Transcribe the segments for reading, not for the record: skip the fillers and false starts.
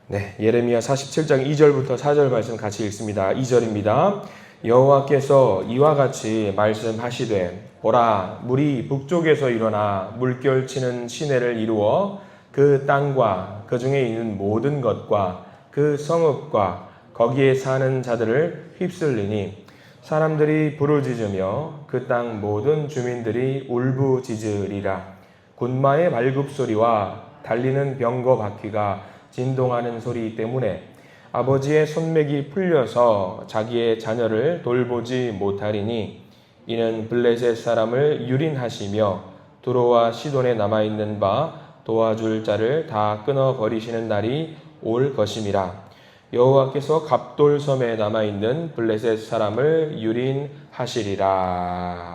네, 예레미야 47장 2절부터 4절 말씀 같이 읽습니다. 2절입니다. 여호와께서 이와 같이 말씀하시되 보라, 물이 북쪽에서 일어나 물결치는 시내를 이루어 그 땅과 그 중에 있는 모든 것과 그 성읍과 거기에 사는 자들을 휩쓸리니 사람들이 부르짖으며 그 땅 모든 주민들이 울부짖으리라. 군마의 발굽소리와 달리는 병거 바퀴가 진동하는 소리 때문에 아버지의 손맥이 풀려서 자기의 자녀를 돌보지 못하리니 이는 블레셋 사람을 유린하시며 두로와 시돈에 남아있는 바 도와줄 자를 다 끊어버리시는 날이 올 것임이라. 여호와께서 갑돌섬에 남아있는 블레셋 사람을 유린하시리라.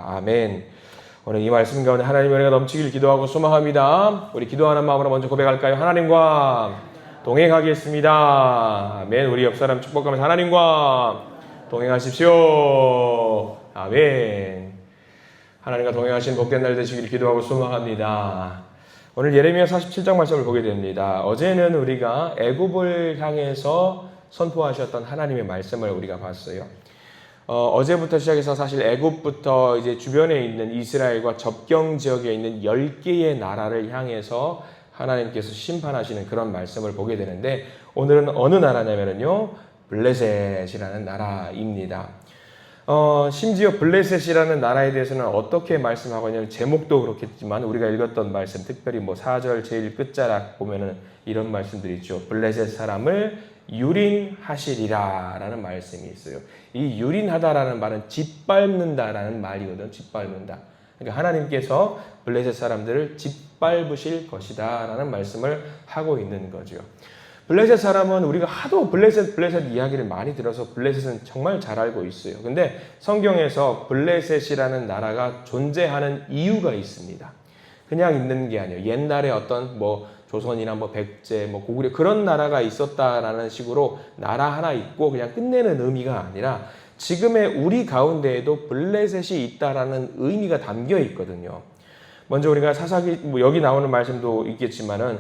아멘. 오늘 이 말씀 가운데 하나님의 은혜가 넘치길 기도하고 소망합니다. 우리 기도하는 마음으로 먼저 고백할까요? 하나님과 동행하겠습니다. 아멘. 우리 옆사람 축복하면서 하나님과 동행하십시오. 아멘. 하나님과 동행하신 복된 날 되시길 기도하고 소망합니다. 오늘 예레미야 47장 말씀을 보게 됩니다. 어제는 우리가 애굽을 향해서 선포하셨던 하나님의 말씀을 우리가 봤어요. 어제부터 시작해서 사실 애굽부터 이제 주변에 있는 이스라엘과 접경 지역에 있는 10개의 나라를 향해서 하나님께서 심판하시는 그런 말씀을 보게 되는데 오늘은 어느 나라냐면요, 블레셋이라는 나라입니다. 심지어 블레셋이라는 나라에 대해서는 어떻게 말씀하고 있냐면 제목도 그렇겠지만 우리가 읽었던 말씀, 특별히 4절 제일 끝자락 보면은 이런 말씀들이 있죠. 블레셋 사람을 유린하시리라 라는 말씀이 있어요. 이 유린하다라는 말은 짓밟는다라는 말이거든. 짓밟는다. 그러니까 하나님께서 블레셋 사람들을 짓밟으실 것이다 라는 말씀을 하고 있는 거죠. 블레셋 사람은 우리가 하도 블레셋 이야기를 많이 들어서 블레셋은 정말 잘 알고 있어요. 근데 성경에서 블레셋이라는 나라가 존재하는 이유가 있습니다. 그냥 있는 게 아니에요. 옛날에 어떤 조선이나 백제, 고구려 그런 나라가 있었다라는 식으로 나라 하나 있고 그냥 끝내는 의미가 아니라 지금의 우리 가운데에도 블레셋이 있다라는 의미가 담겨 있거든요. 먼저 우리가 사사기 여기 나오는 말씀도 있겠지만은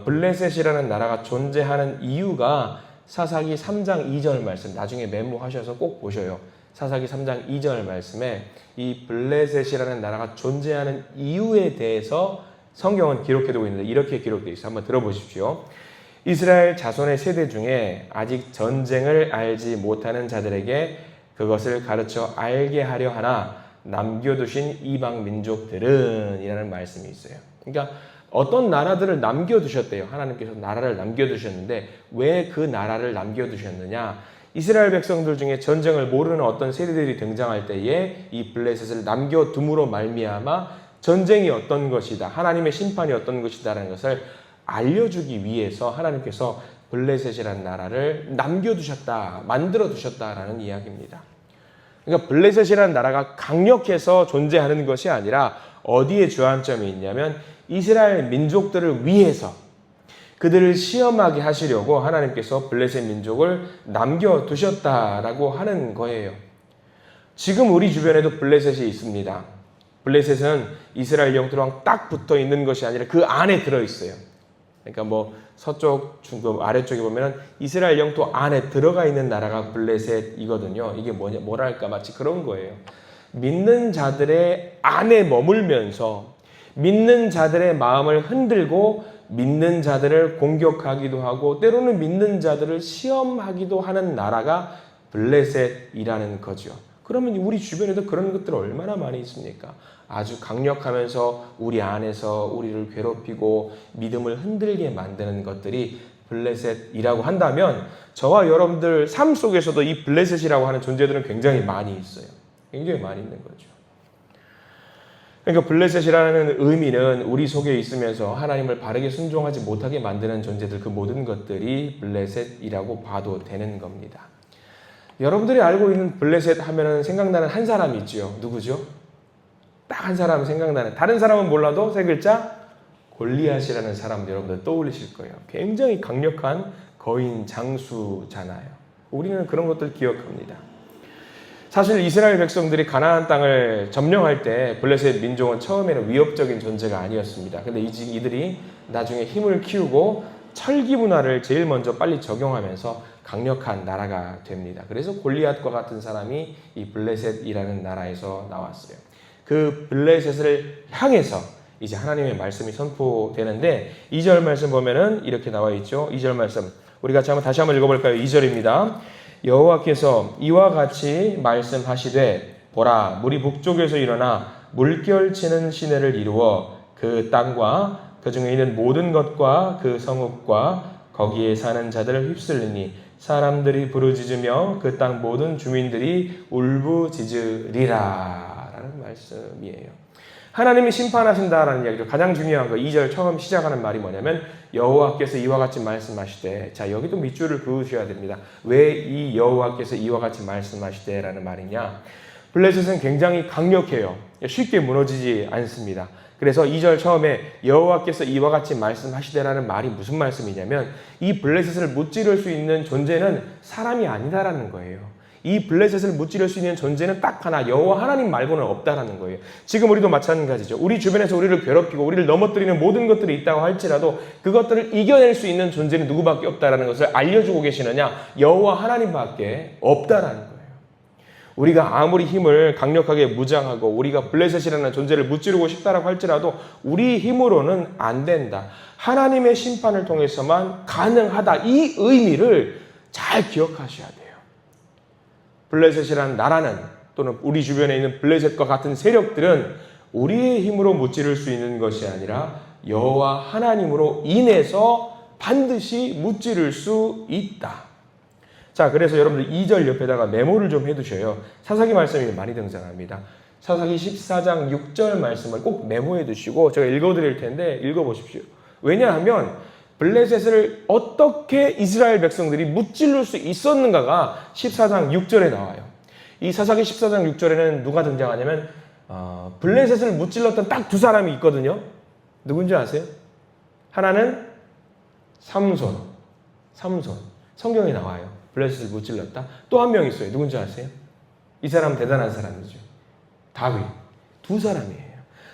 블레셋이라는 나라가 존재하는 이유가 사사기 3장 2절 말씀 나중에 메모하셔서 꼭 보셔요. 사사기 3장 2절 말씀에 이 블레셋이라는 나라가 존재하는 이유에 대해서 성경은 기록해두고 있는데 이렇게 기록되어 있어요. 한번 들어보십시오. 이스라엘 자손의 세대 중에 아직 전쟁을 알지 못하는 자들에게 그것을 가르쳐 알게 하려 하나 남겨두신 이방 민족들은 이라는 말씀이 있어요. 그러니까 어떤 나라들을 남겨두셨대요. 하나님께서 나라를 남겨두셨는데 왜 그 나라를 남겨두셨느냐? 이스라엘 백성들 중에 전쟁을 모르는 어떤 세대들이 등장할 때에 이 블레셋을 남겨둠으로 말미암아 전쟁이 어떤 것이다, 하나님의 심판이 어떤 것이다라는 것을 알려주기 위해서 하나님께서 블레셋이라는 나라를 남겨두셨다, 만들어두셨다라는 이야기입니다. 그러니까 블레셋이라는 나라가 강력해서 존재하는 것이 아니라 어디에 주안점이 있냐면 이스라엘 민족들을 위해서 그들을 시험하게 하시려고 하나님께서 블레셋 민족을 남겨두셨다라고 하는 거예요. 지금 우리 주변에도 블레셋이 있습니다. 블레셋은 이스라엘 영토랑 딱 붙어 있는 것이 아니라 그 안에 들어있어요. 그러니까 서쪽, 중국, 아래쪽에 보면 이스라엘 영토 안에 들어가 있는 나라가 블레셋이거든요. 이게 뭐랄까 마치 그런 거예요. 믿는 자들의 안에 머물면서 믿는 자들의 마음을 흔들고 믿는 자들을 공격하기도 하고 때로는 믿는 자들을 시험하기도 하는 나라가 블레셋이라는 거죠. 그러면 우리 주변에도 그런 것들 얼마나 많이 있습니까? 아주 강력하면서 우리 안에서 우리를 괴롭히고 믿음을 흔들게 만드는 것들이 블레셋이라고 한다면 저와 여러분들 삶 속에서도 이 블레셋이라고 하는 존재들은 굉장히 많이 있어요. 굉장히 많이 있는 거죠. 그러니까 블레셋이라는 의미는 우리 속에 있으면서 하나님을 바르게 순종하지 못하게 만드는 존재들, 그 모든 것들이 블레셋이라고 봐도 되는 겁니다. 여러분들이 알고 있는 블레셋 하면은 생각나는 한 사람이 있죠. 누구죠? 딱 한 사람 생각나는. 다른 사람은 몰라도 세 글자 골리앗이라는 사람 여러분들 떠올리실 거예요. 굉장히 강력한 거인 장수잖아요. 우리는 그런 것들 기억합니다. 사실 이스라엘 백성들이 가나안 땅을 점령할 때 블레셋 민족은 처음에는 위협적인 존재가 아니었습니다. 근데 이들이 나중에 힘을 키우고 철기 문화를 제일 먼저 빨리 적용하면서 강력한 나라가 됩니다. 그래서 골리앗과 같은 사람이 이 블레셋이라는 나라에서 나왔어요. 그 블레셋을 향해서 이제 하나님의 말씀이 선포되는데 2절 말씀 보면은 이렇게 나와 있죠. 2절 말씀 우리 같이 다시 한번 읽어볼까요? 2절입니다. 여호와께서 이와 같이 말씀하시되 보라 물이 북쪽에서 일어나 물결치는 시내를 이루어 그 땅과 그 중에 있는 모든 것과 그 성읍과 거기에 사는 자들을 휩쓸리니 사람들이 부르짖으며 그 땅 모든 주민들이 울부짖으리라 라는 말씀이에요. 하나님이 심판하신다라는 이야기죠. 가장 중요한 거 2절 처음 시작하는 말이 뭐냐면 여호와께서 이와 같이 말씀하시되, 자 여기도 밑줄을 그으셔야 됩니다. 왜 이 여호와께서 이와 같이 말씀하시되 라는 말이냐. 블레셋은 굉장히 강력해요. 쉽게 무너지지 않습니다. 그래서 2절 처음에 여호와께서 이와 같이 말씀하시되라는 말이 무슨 말씀이냐면 이 블레셋을 무찌를 수 있는 존재는 사람이 아니다라는 거예요. 이 블레셋을 무찌를 수 있는 존재는 딱 하나, 여호와 하나님 말고는 없다라는 거예요. 지금 우리도 마찬가지죠. 우리 주변에서 우리를 괴롭히고 우리를 넘어뜨리는 모든 것들이 있다고 할지라도 그것들을 이겨낼 수 있는 존재는 누구밖에 없다라는 것을 알려주고 계시느냐? 여호와 하나님밖에 없다라는 거예요. 우리가 아무리 힘을 강력하게 무장하고 우리가 블레셋이라는 존재를 무찌르고 싶다라고 할지라도 우리 힘으로는 안 된다. 하나님의 심판을 통해서만 가능하다. 이 의미를 잘 기억하셔야 돼요. 블레셋이라는 나라는 또는 우리 주변에 있는 블레셋과 같은 세력들은 우리의 힘으로 무찌를 수 있는 것이 아니라 여호와 하나님으로 인해서 반드시 무찌를 수 있다. 자, 그래서 여러분들 2절 옆에다가 메모를 좀 해두셔요. 사사기 말씀이 많이 등장합니다. 사사기 14장 6절 말씀을 꼭 메모해 두시고 제가 읽어드릴 텐데 읽어보십시오. 왜냐하면 블레셋을 어떻게 이스라엘 백성들이 무찌를 수 있었는가가 14장 6절에 나와요. 이 사사기 14장 6절에는 누가 등장하냐면 블레셋을 무찔렀던 딱 두 사람이 있거든요. 누군지 아세요? 하나는 삼손. 성경에 나와요. 블레셋을 무찔렀다. 또 한 명 있어요. 누군지 아세요? 이 사람 대단한 사람이죠. 다윗. 두 사람이에요.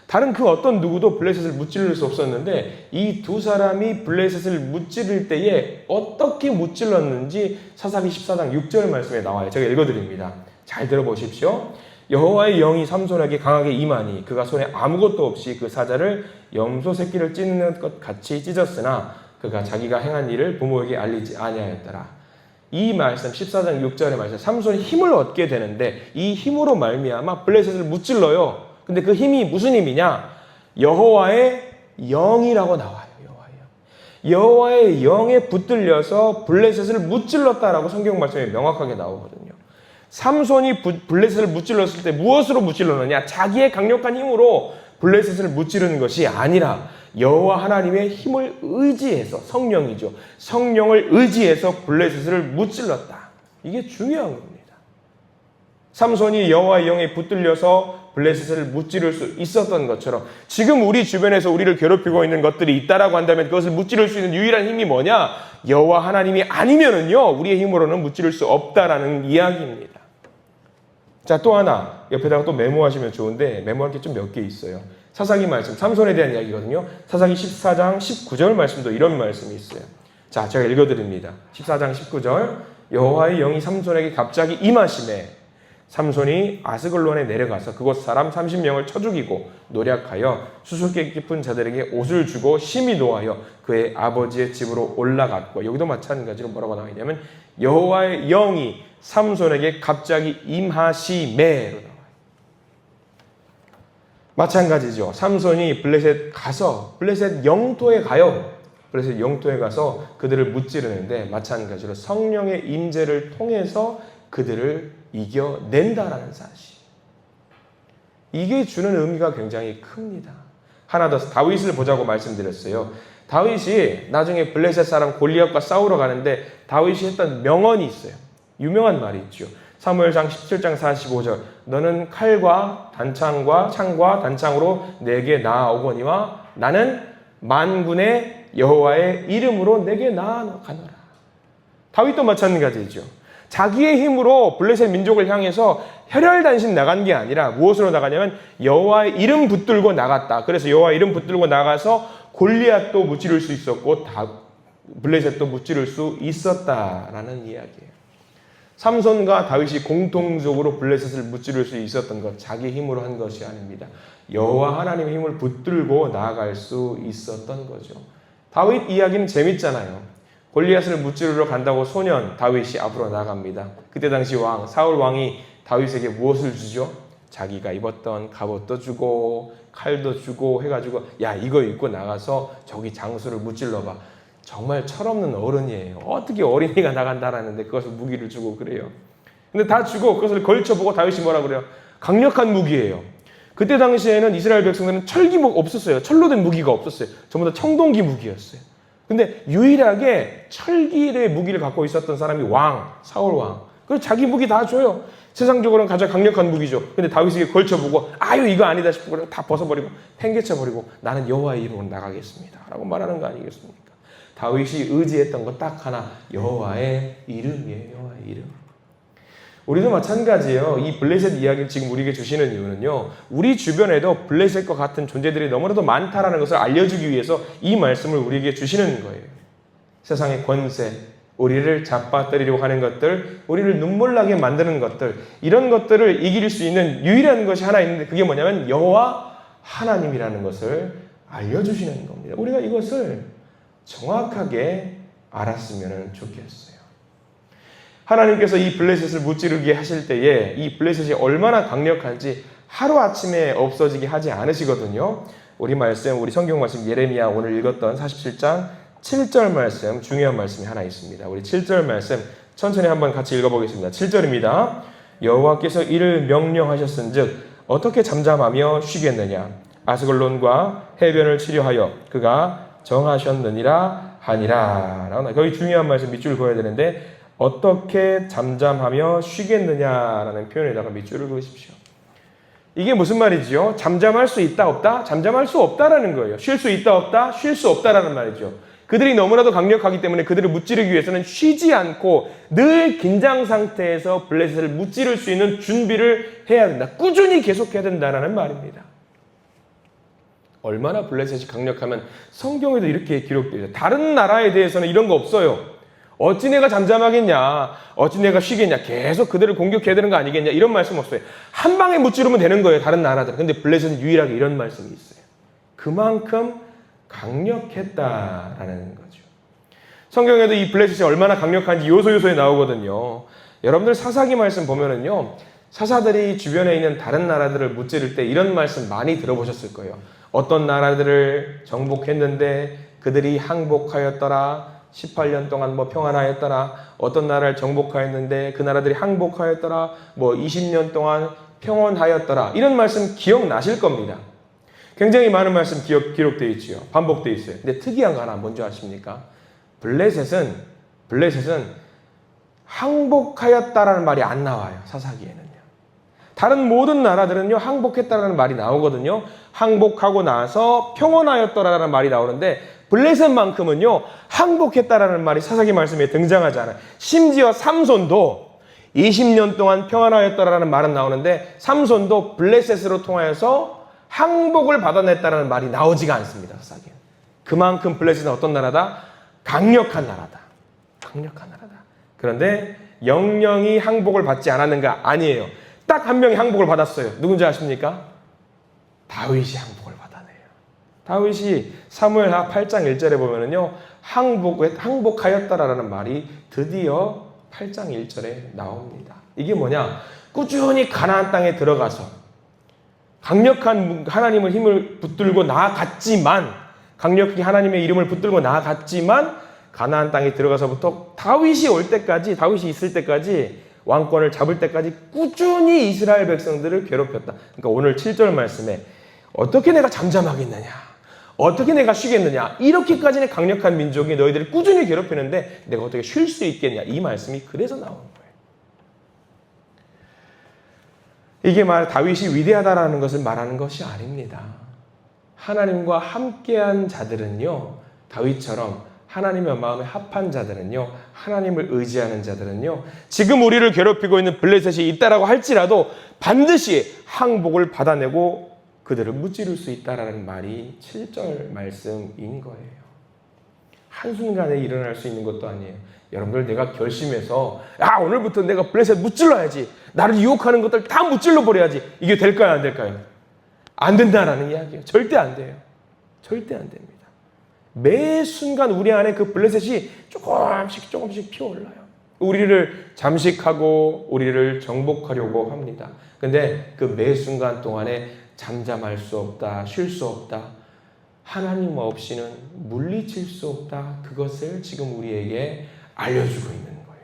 다른 그 어떤 누구도 블레셋을 무찌를 수 없었는데 이 두 사람이 블레셋을 무찌를 때에 어떻게 무찔렀는지 사사기 14장 6절 말씀에 나와요. 제가 읽어드립니다. 잘 들어보십시오. 여호와의 영이 삼손에게 강하게 임하니 그가 손에 아무것도 없이 그 사자를 염소 새끼를 찢는 것 같이 찢었으나 그가 자기가 행한 일을 부모에게 알리지 아니하였더라. 이 말씀 14장 6절의 말씀 삼손이 힘을 얻게 되는데 이 힘으로 말미암아 블레셋을 무찔러요. 근데 그 힘이 무슨 힘이냐? 여호와의 영이라고 나와요. 여호와의 영에 붙들려서 블레셋을 무찔렀다라고 성경 말씀에 명확하게 나오거든요. 삼손이 블레셋을 무찔렀을 때 무엇으로 무찔렀느냐? 자기의 강력한 힘으로 블레셋을 무찌르는 것이 아니라 여호와 하나님의 힘을 의지해서, 성령이죠. 성령을 의지해서 블레셋을 무찔렀다. 이게 중요한 겁니다. 삼손이 여호와의 영에 붙들려서 블레셋을 무찌를 수 있었던 것처럼 지금 우리 주변에서 우리를 괴롭히고 있는 것들이 있다라고 한다면 그것을 무찌를 수 있는 유일한 힘이 뭐냐? 여호와 하나님이 아니면은요, 우리의 힘으로는 무찌를 수 없다라는 이야기입니다. 자, 또 하나 옆에다가 또 메모하시면 좋은데 메모할 게 좀 몇 개 있어요. 사사기 말씀, 삼손에 대한 이야기거든요. 사사기 14장 19절 말씀도 이런 말씀이 있어요. 자, 제가 읽어드립니다. 14장 19절 여호와의 영이 삼손에게 갑자기 임하시매 삼손이 아스글론에 내려가서 그곳 사람 30명을 쳐 죽이고 노략하여 수수께끼 깊은 자들에게 옷을 주고 심히 노하여 그의 아버지의 집으로 올라갔고, 여기도 마찬가지로 뭐라고 나와 있냐면 여호와의 영이 삼손에게 갑자기 임하시매로 나와요. 마찬가지죠. 삼손이 블레셋 영토에 가요. 블레셋 영토에 가서 그들을 무찌르는데 마찬가지로 성령의 임재를 통해서 그들을 이겨낸다라는 사실. 이게 주는 의미가 굉장히 큽니다. 하나 더 다윗을 보자고 말씀드렸어요. 다윗이 나중에 블레셋 사람 골리앗과 싸우러 가는데 다윗이 했던 명언이 있어요. 유명한 말이 있죠. 사무엘상 17장 45절 너는 칼과 단창과 창과 단창으로 내게 나아오거니와 나는 만군의 여호와의 이름으로 내게 나아가노라. 다윗도 마찬가지죠. 자기의 힘으로 블레셋 민족을 향해서 혈혈단신 나간 게 아니라 무엇으로 나가냐면 여호와의 이름 붙들고 나갔다. 그래서 여호와의 이름 붙들고 나가서 골리앗도 무찌를 수 있었고 블레셋도 무찌를 수 있었다라는 이야기예요. 삼손과 다윗이 공통적으로 블레셋을 무찌를 수 있었던 것, 자기 힘으로 한 것이 아닙니다. 여호와 하나님의 힘을 붙들고 나아갈 수 있었던 거죠. 다윗 이야기는 재밌잖아요. 골리앗을 무찌르러 간다고 소년 다윗이 앞으로 나갑니다. 그때 당시 사울 왕이 다윗에게 무엇을 주죠? 자기가 입었던 갑옷도 주고 칼도 주고 해가지고 야, 이거 입고 나가서 저기 장수를 무찔러봐. 정말 철없는 어른이에요. 어떻게 어린이가 나간다라는데 그것을 무기를 주고 그래요. 근데 다 주고 그것을 걸쳐보고 다윗이 뭐라 그래요? 강력한 무기예요. 그때 당시에는 이스라엘 백성들은 철기목 없었어요. 철로 된 무기가 없었어요. 전부 다 청동기 무기였어요. 근데 유일하게 철기의 무기를 갖고 있었던 사람이 사울 왕. 그래서 자기 무기 다 줘요. 세상적으로는 가장 강력한 무기죠. 근데 다윗에게 걸쳐보고 아유 이거 아니다 싶고 다 벗어버리고 팽개쳐버리고 나는 여호와의 이름으로 나가겠습니다 라고 말하는 거 아니겠습니까? 다윗이 의지했던 것 딱 하나, 여호와의 이름이에요. 여호와의 이름. 우리도 마찬가지예요. 이 블레셋 이야기를 지금 우리에게 주시는 이유는요, 우리 주변에도 블레셋과 같은 존재들이 너무나도 많다라는 것을 알려주기 위해서 이 말씀을 우리에게 주시는 거예요. 세상의 권세, 우리를 잡아뜨리려고 하는 것들, 우리를 눈물나게 만드는 것들, 이런 것들을 이길 수 있는 유일한 것이 하나 있는데 그게 뭐냐면 여호와 하나님이라는 것을 알려주시는 겁니다. 우리가 이것을 정확하게 알았으면 좋겠어요. 하나님께서 이 블레셋을 무찌르게 하실 때에 이 블레셋이 얼마나 강력한지 하루아침에 없어지게 하지 않으시거든요. 우리 성경 말씀 예레미야 오늘 읽었던 47장 7절 말씀, 중요한 말씀이 하나 있습니다. 우리 7절 말씀 천천히 한번 같이 읽어보겠습니다. 7절입니다. 여호와께서 이를 명령하셨은즉 어떻게 잠잠하며 쉬겠느냐? 아스글론과 해변을 치료하여 그가 정하셨느니라 하니라. 거기 중요한 말씀 밑줄을 그어야 되는데 어떻게 잠잠하며 쉬겠느냐라는 표현에다가 밑줄을 그으십시오. 이게 무슨 말이지요? 잠잠할 수 있다 없다? 잠잠할 수 없다라는 거예요. 쉴 수 있다 없다? 쉴 수 없다라는 말이죠. 그들이 너무나도 강력하기 때문에 그들을 무찌르기 위해서는 쉬지 않고 늘 긴장 상태에서 블레셋을 무찌를 수 있는 준비를 해야 된다. 꾸준히 계속해야 된다라는 말입니다. 얼마나 블레셋이 강력하면 성경에도 이렇게 기록되어 있어요. 다른 나라에 대해서는 이런 거 없어요. 어찌 내가 잠잠하겠냐, 어찌 내가 쉬겠냐, 계속 그들을 공격해야 되는 거 아니겠냐, 이런 말씀 없어요. 한 방에 무찌르면 되는 거예요, 다른 나라들은. 근데 블레셋은 유일하게 이런 말씀이 있어요. 그만큼 강력했다라는 거죠. 성경에도 이 블레셋이 얼마나 강력한지 요소요소에 나오거든요. 여러분들 사사기 말씀 보면은요, 사사들이 주변에 있는 다른 나라들을 무찌를 때 이런 말씀 많이 들어보셨을 거예요. 어떤 나라들을 정복했는데 그들이 항복하였더라. 18년 동안 평안하였더라. 어떤 나라를 정복하였는데 그 나라들이 항복하였더라. 20년 동안 평온하였더라. 이런 말씀 기억나실 겁니다. 굉장히 많은 말씀 기록되어 있지요. 반복되어 있어요. 근데 특이한 거 하나 뭔지 아십니까? 블레셋은 항복하였다라는 말이 안 나와요. 사사기에는요. 다른 모든 나라들은요, 항복했다라는 말이 나오거든요. 항복하고 나서 평온하였더라라는 말이 나오는데 블레셋만큼은요, 항복했다라는 말이 사사기 말씀에 등장하지 않아요. 심지어 삼손도 20년 동안 평안하였더라라는 말은 나오는데 삼손도 블레셋으로 통하여서 항복을 받아냈다라는 말이 나오지가 않습니다. 사사기는. 그만큼 블레셋은 어떤 나라다? 강력한 나라다. 강력한 나라다. 그런데 영영이 항복을 받지 않았는가? 아니에요. 딱 한 명이 항복을 받았어요. 누군지 아십니까? 다윗이 항복을 받아내요. 다윗이 사무엘하 8장 1절에 보면은요, 항복하였다라는 말이 드디어 8장 1절에 나옵니다. 이게 뭐냐? 꾸준히 가나안 땅에 들어가서 강력한 하나님의 힘을 붙들고 나아갔지만, 강력히 하나님의 이름을 붙들고 나아갔지만 가나안 땅에 들어가서부터 다윗이 있을 때까지 왕권을 잡을 때까지 꾸준히 이스라엘 백성들을 괴롭혔다. 그러니까 오늘 7절 말씀에 어떻게 내가 잠잠하겠느냐, 어떻게 내가 쉬겠느냐, 이렇게까지는 강력한 민족이 너희들을 꾸준히 괴롭히는데 내가 어떻게 쉴 수 있겠냐, 이 말씀이 그래서 나오는 거예요. 이게 다윗이 위대하다라는 것을 말하는 것이 아닙니다. 하나님과 함께한 자들은요, 다윗처럼 하나님의 마음에 합한 자들은요, 하나님을 의지하는 자들은요, 지금 우리를 괴롭히고 있는 블레셋이 있다라고 할지라도 반드시 항복을 받아내고 그들을 무찌를 수 있다라는 말이 7절 말씀인 거예요. 한순간에 일어날 수 있는 것도 아니에요. 여러분들 내가 결심해서 야 오늘부터 내가 블레셋 무찔러야지. 나를 유혹하는 것들 다 무찔러 버려야지. 이게 될까요? 안 될까요? 안 된다라는 이야기예요. 절대 안 돼요. 절대 안 됩니다. 매 순간 우리 안에 그 블레셋이 조금씩 피어올라요. 우리를 잠식하고 우리를 정복하려고 합니다. 근데 그 매 순간 동안에 잠잠할 수 없다, 쉴 수 없다, 하나님 없이는 물리칠 수 없다. 그것을 지금 우리에게 알려주고 있는 거예요.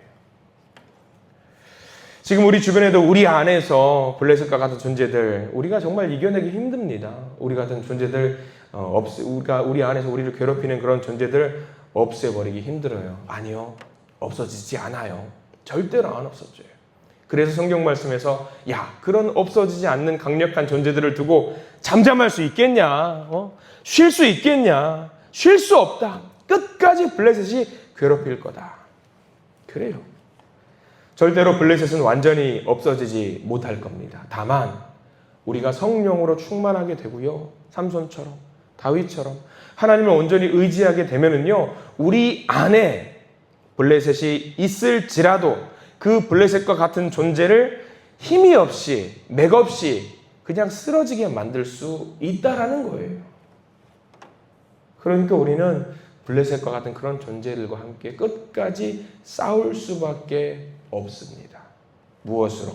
지금 우리 주변에도 우리 안에서 블레셋과 같은 존재들, 우리가 정말 이겨내기 힘듭니다. 우리 같은 존재들, 우리 안에서 우리를 괴롭히는 그런 존재들 없애버리기 힘들어요. 아니요. 없어지지 않아요. 절대로 안 없어져요. 그래서 성경 말씀에서 야 그런 없어지지 않는 강력한 존재들을 두고 잠잠할 수 있겠냐? 쉴 수 있겠냐? 쉴 수 없다. 끝까지 블레셋이 괴롭힐 거다. 그래요. 절대로 블레셋은 완전히 없어지지 못할 겁니다. 다만 우리가 성령으로 충만하게 되고요. 삼손처럼 다윗처럼 하나님을 온전히 의지하게 되면은요. 우리 안에 블레셋이 있을지라도 그 블레셋과 같은 존재를 힘이 없이 맥없이 그냥 쓰러지게 만들 수 있다라는 거예요. 그러니까 우리는 블레셋과 같은 그런 존재들과 함께 끝까지 싸울 수밖에 없습니다. 무엇으로?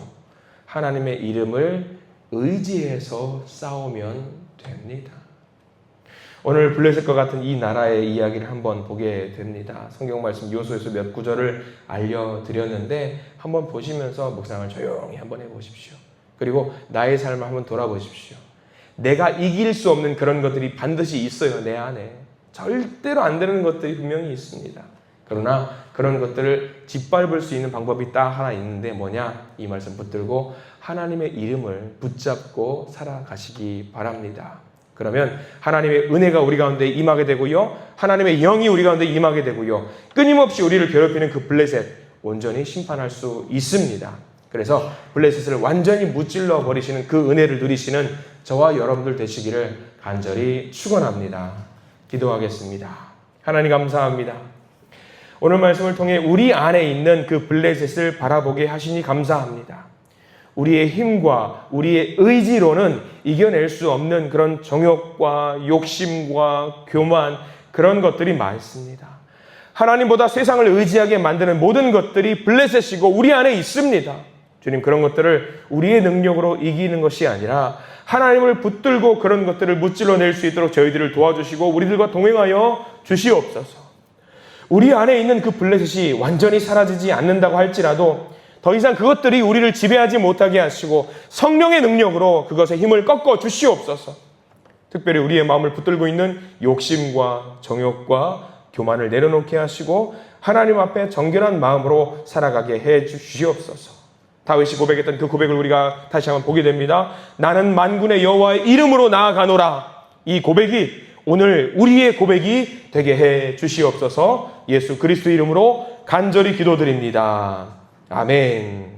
하나님의 이름을 의지해서 싸우면 됩니다. 오늘 블레셋과 같은 이 나라의 이야기를 한번 보게 됩니다. 성경 말씀 요소에서 몇 구절을 알려드렸는데 한번 보시면서 묵상을 조용히 한번 해보십시오. 그리고 나의 삶을 한번 돌아보십시오. 내가 이길 수 없는 그런 것들이 반드시 있어요. 내 안에. 절대로 안 되는 것들이 분명히 있습니다. 그러나 그런 것들을 짓밟을 수 있는 방법이 딱 하나 있는데 뭐냐? 이 말씀 붙들고 하나님의 이름을 붙잡고 살아가시기 바랍니다. 그러면 하나님의 은혜가 우리 가운데 임하게 되고요. 하나님의 영이 우리 가운데 임하게 되고요. 끊임없이 우리를 괴롭히는 그 블레셋 온전히 심판할 수 있습니다. 그래서 블레셋을 완전히 무찔러 버리시는 그 은혜를 누리시는 저와 여러분들 되시기를 간절히 축원합니다. 기도하겠습니다. 하나님 감사합니다. 오늘 말씀을 통해 우리 안에 있는 그 블레셋을 바라보게 하시니 감사합니다. 우리의 힘과 우리의 의지로는 이겨낼 수 없는 그런 정욕과 욕심과 교만 그런 것들이 많습니다. 하나님보다 세상을 의지하게 만드는 모든 것들이 블레셋이고 우리 안에 있습니다. 주님 그런 것들을 우리의 능력으로 이기는 것이 아니라 하나님을 붙들고 그런 것들을 무찔러낼 수 있도록 저희들을 도와주시고 우리들과 동행하여 주시옵소서. 우리 안에 있는 그 블레셋이 완전히 사라지지 않는다고 할지라도 더 이상 그것들이 우리를 지배하지 못하게 하시고 성령의 능력으로 그것의 힘을 꺾어 주시옵소서. 특별히 우리의 마음을 붙들고 있는 욕심과 정욕과 교만을 내려놓게 하시고 하나님 앞에 정결한 마음으로 살아가게 해 주시옵소서. 다윗이 고백했던 그 고백을 우리가 다시 한번 보게 됩니다. 나는 만군의 여호와의 이름으로 나아가노라. 이 고백이 오늘 우리의 고백이 되게 해 주시옵소서. 예수 그리스도 이름으로 간절히 기도드립니다. 아멘.